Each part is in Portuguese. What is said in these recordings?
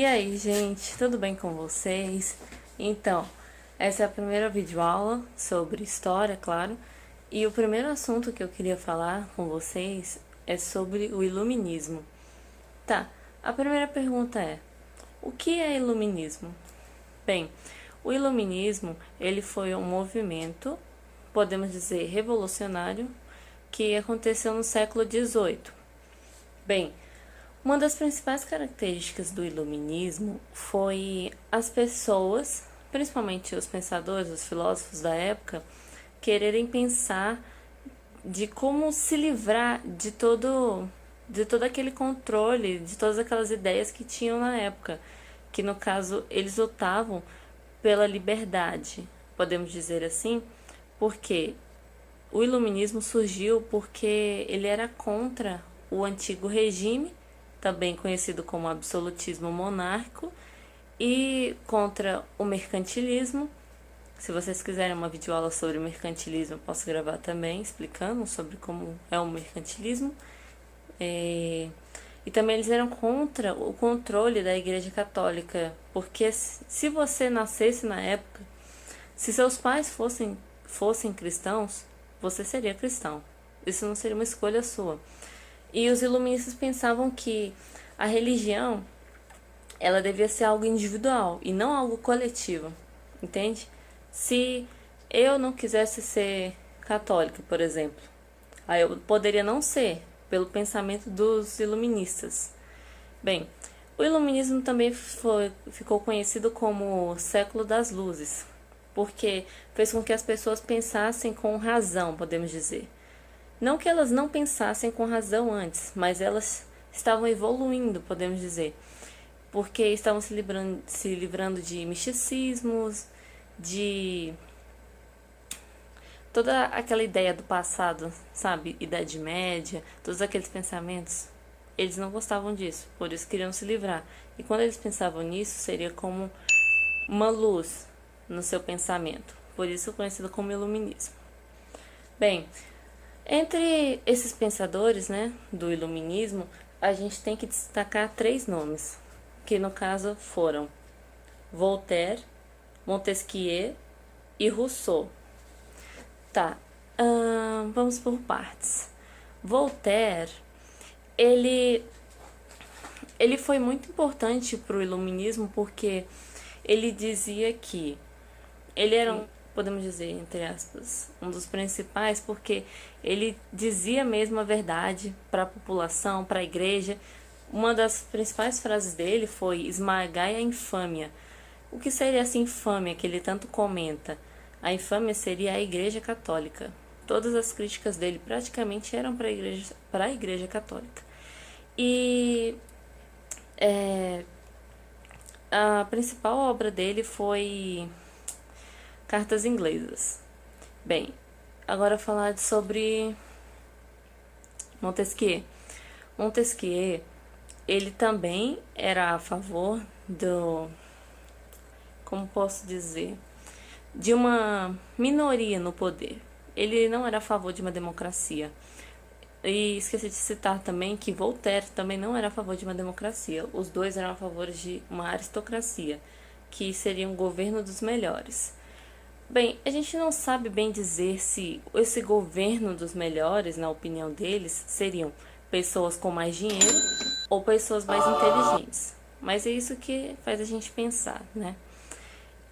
E aí, gente, tudo bem com vocês? Então, essa é a primeira videoaula sobre história, claro, e o primeiro assunto que eu queria falar com vocês é sobre o iluminismo. Tá, a primeira pergunta é: o que é iluminismo? Bem, o iluminismo, ele foi um movimento, podemos dizer, revolucionário, que aconteceu no século XVIII. Bem, uma das principais características do iluminismo foi as pessoas, principalmente os pensadores, os filósofos da época, quererem pensar de como se livrar de todo aquele controle, de todas aquelas ideias que tinham na época, que no caso eles lutavam pela liberdade, podemos dizer assim, porque o iluminismo surgiu porque ele era contra o antigo regime, também conhecido como absolutismo monárquico, e contra o mercantilismo. Se vocês quiserem uma videoaula sobre mercantilismo, eu posso gravar também, explicando sobre como é o mercantilismo. E também eles eram contra o controle da Igreja Católica, porque se você nascesse na época, se seus pais fossem cristãos, você seria cristão. Isso não seria uma escolha sua. E os iluministas pensavam que a religião ela devia ser algo individual e não algo coletivo, entende? Se eu não quisesse ser católica, por exemplo, aí eu poderia não ser, pelo pensamento dos iluministas. Bem, o iluminismo também ficou conhecido como o século das luzes, porque fez com que as pessoas pensassem com razão, podemos dizer. Não que elas não pensassem com razão antes, mas elas estavam evoluindo, podemos dizer, porque estavam se livrando de misticismos, de toda aquela ideia do passado, sabe? Idade Média, todos aqueles pensamentos. Eles não gostavam disso, por isso queriam se livrar. E quando eles pensavam nisso, seria como uma luz no seu pensamento. Por isso conhecido como iluminismo. Bem, entre esses pensadores, né, do iluminismo, a gente tem que destacar três nomes, que no caso foram Voltaire, Montesquieu e Rousseau. Tá, vamos por partes. Voltaire, ele, ele foi muito importante para o iluminismo porque ele dizia que ele era podemos dizer, entre aspas, um dos principais, porque ele dizia mesmo a verdade para a população, para a igreja. Uma das principais frases dele foi: esmagai a infâmia. O que seria essa infâmia que ele tanto comenta? A infâmia seria a Igreja Católica. Todas as críticas dele praticamente eram para a igreja Católica. E a principal obra dele foi Cartas Inglesas. Bem, agora falar sobre Montesquieu. Montesquieu, ele também era a favor como posso dizer, de uma minoria no poder. Ele não era a favor de uma democracia. E esqueci de citar também que Voltaire também não era a favor de uma democracia. Os dois eram a favor de uma aristocracia, que seria um governo dos melhores. Bem, a gente não sabe bem dizer se esse governo dos melhores, na opinião deles, seriam pessoas com mais dinheiro ou pessoas mais inteligentes. Mas é isso que faz a gente pensar, né?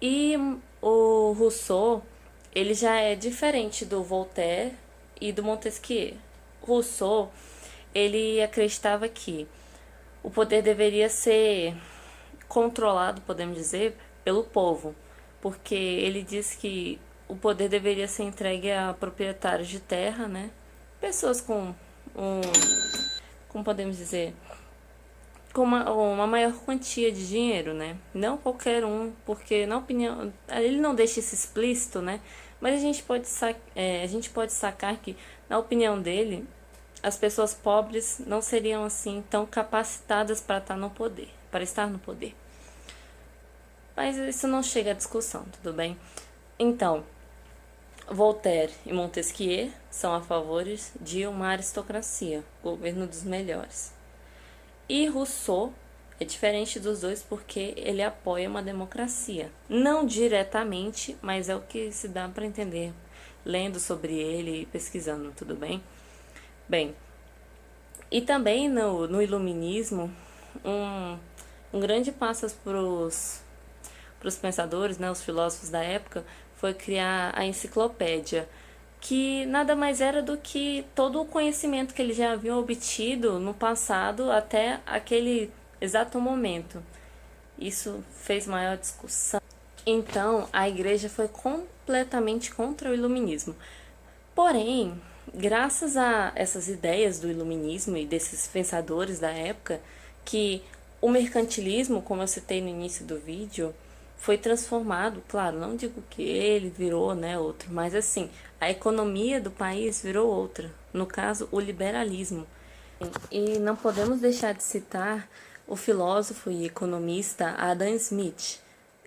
E o Rousseau, ele já é diferente do Voltaire e do Montesquieu. Rousseau, ele acreditava que o poder deveria ser controlado, podemos dizer, pelo povo, porque ele diz que o poder deveria ser entregue a proprietários de terra, né? Pessoas como podemos dizer, com uma maior quantia de dinheiro, né? Não qualquer um, porque na opinião, ele não deixa isso explícito, né? Mas a gente pode sacar que, na opinião dele, as pessoas pobres não seriam assim tão capacitadas para estar no poder, para estar no poder. Mas isso não chega à discussão, tudo bem? Então, Voltaire e Montesquieu são a favor de uma aristocracia, governo dos melhores. E Rousseau, É diferente dos dois porque ele apoia uma democracia. Não diretamente, mas é o que se dá para entender lendo sobre ele e pesquisando, tudo bem? Bem, e também no iluminismo, um, um grande passo para os pensadores, né, os filósofos da época, foi criar a enciclopédia, que nada mais era do que todo o conhecimento que eles já haviam obtido no passado até aquele exato momento. Isso fez maior discussão. Então, a igreja foi completamente contra o iluminismo. Porém, graças a essas ideias do iluminismo e desses pensadores da época, que o mercantilismo, como eu citei no início do vídeo, foi transformado, claro, não digo que ele virou, né, outro, mas assim, a economia do país virou outra, no caso, o liberalismo. E não podemos deixar de citar o filósofo e economista Adam Smith.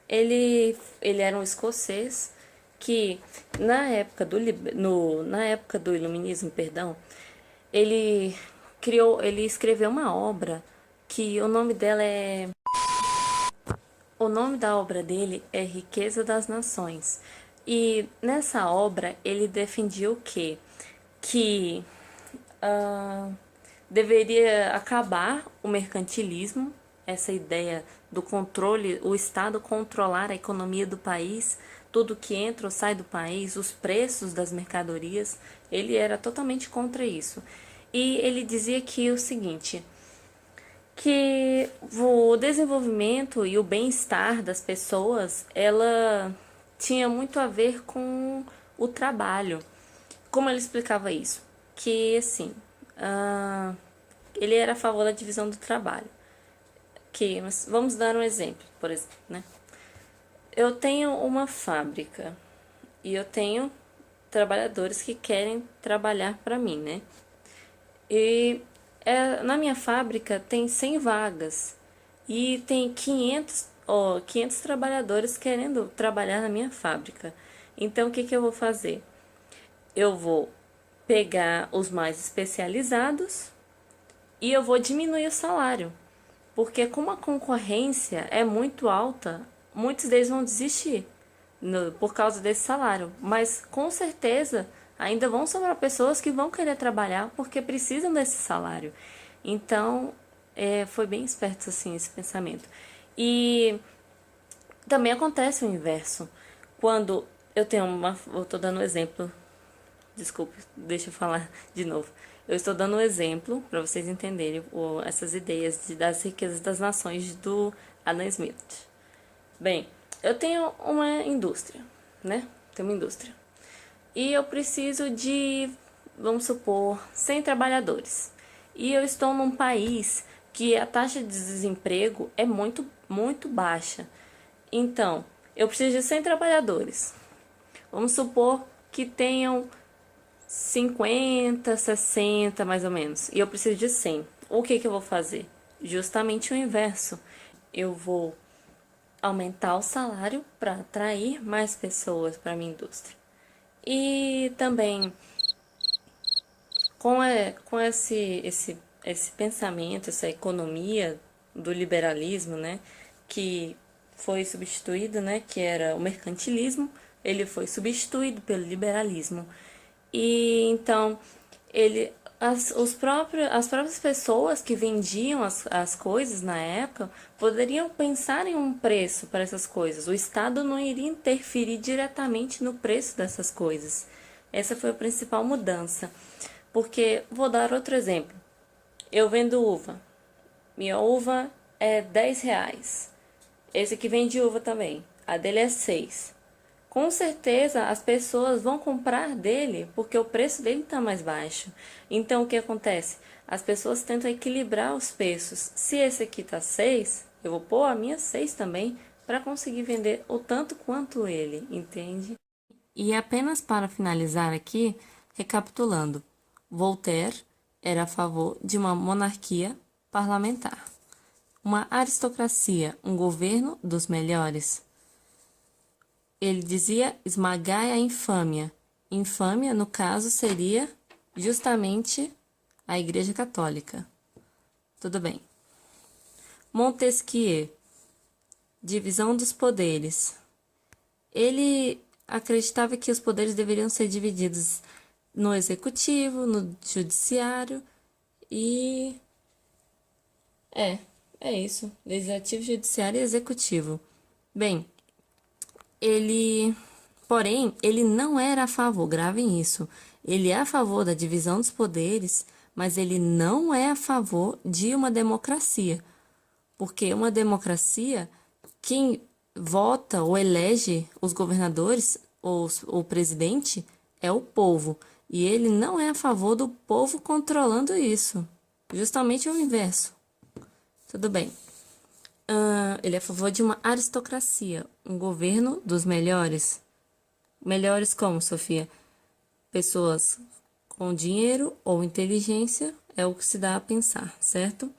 Ele era um escocês que na época do iluminismo, perdão, ele escreveu uma obra que o nome da obra dele é Riqueza das Nações. E nessa obra ele defendia o quê? Que ah, deveria acabar o mercantilismo, essa ideia do controle, o Estado controlar a economia do país, tudo que entra ou sai do país, os preços das mercadorias, ele era totalmente contra isso. E ele dizia que o seguinte, que o desenvolvimento e o bem-estar das pessoas, ela tinha muito a ver com o trabalho. Como ele explicava isso? Que, assim, ele era a favor da divisão do trabalho. Vamos dar um exemplo, por exemplo, né? Eu tenho uma fábrica e eu tenho trabalhadores que querem trabalhar para mim, né? E na minha fábrica tem 100 vagas e tem 500 trabalhadores querendo trabalhar na minha fábrica. Então, o que que eu vou fazer? Eu vou pegar os mais especializados e eu vou diminuir o salário. Porque como a concorrência é muito alta, muitos deles vão desistir por causa desse salário. Mas com certeza ainda vão sobrar pessoas que vão querer trabalhar porque precisam desse salário. Então, foi bem esperto assim esse pensamento. E também acontece o inverso. Quando eu tenho eu estou dando um exemplo. Desculpe, deixa eu falar de novo. Eu estou dando um exemplo para vocês entenderem essas ideias das riquezas das nações do Adam Smith. Bem, eu tenho uma indústria, né? Tenho uma indústria. E eu preciso de, vamos supor, 100 trabalhadores. E eu estou num país que a taxa de desemprego é muito, muito baixa. Então, eu preciso de 100 trabalhadores. Vamos supor que tenham 50, 60 mais ou menos. E eu preciso de 100. O que que eu vou fazer? Justamente o inverso. Eu vou aumentar o salário para atrair mais pessoas para a minha indústria. E também com esse pensamento, essa economia do liberalismo, né, que foi substituído, né, que era o mercantilismo, ele foi substituído pelo liberalismo. E então as próprias pessoas que vendiam as coisas na época poderiam pensar em um preço para essas coisas. O Estado não iria interferir diretamente no preço dessas coisas. Essa foi a principal mudança. Porque, vou dar outro exemplo. Eu vendo uva. Minha uva é R$ 10. Esse aqui vende uva também. A dele é 6. Com certeza as pessoas vão comprar dele porque o preço dele está mais baixo. Então o que acontece? As pessoas tentam equilibrar os preços. Se esse aqui está 6, eu vou pôr a minha 6 também para conseguir vender o tanto quanto ele, entende? E apenas para finalizar aqui, recapitulando, Voltaire era a favor de uma monarquia parlamentar, uma aristocracia, um governo dos melhores. Ele dizia esmagai a infâmia. Infâmia, no caso, seria justamente a Igreja Católica. Tudo bem. Montesquieu, divisão dos poderes. Ele acreditava que os poderes deveriam ser divididos no executivo, no judiciário e... É isso. Legislativo, judiciário e executivo. Bem, ele não era a favor, gravem isso. Ele é a favor da divisão dos poderes, mas ele não é a favor de uma democracia. Porque uma democracia, quem vota ou elege os governadores ou o presidente é o povo. E ele não é a favor do povo controlando isso. Justamente o inverso. Tudo bem. Ele é a favor de uma aristocracia, um governo dos melhores. Melhores como, Sofia? Pessoas com dinheiro ou inteligência é o que se dá a pensar, certo?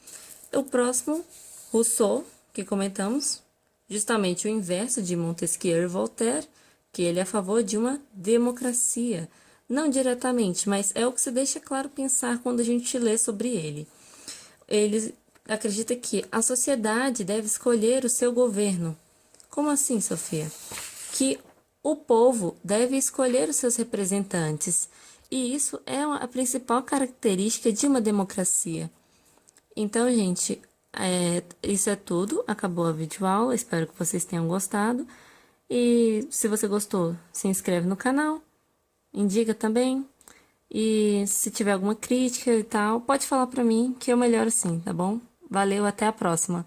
O próximo, Rousseau, que comentamos, justamente o inverso de Montesquieu e Voltaire, que ele é a favor de uma democracia. Não diretamente, mas é o que se deixa claro pensar quando a gente lê sobre ele. Ele acredita que a sociedade deve escolher o seu governo. Como assim, Sofia? Que o povo deve escolher os seus representantes. E isso é a principal característica de uma democracia. Então, gente, isso é tudo. Acabou a videoaula. Espero que vocês tenham gostado. E se você gostou, se inscreve no canal. Indica também. E se tiver alguma crítica e tal, pode falar pra mim que eu melhoro sim, tá bom? Valeu, até a próxima.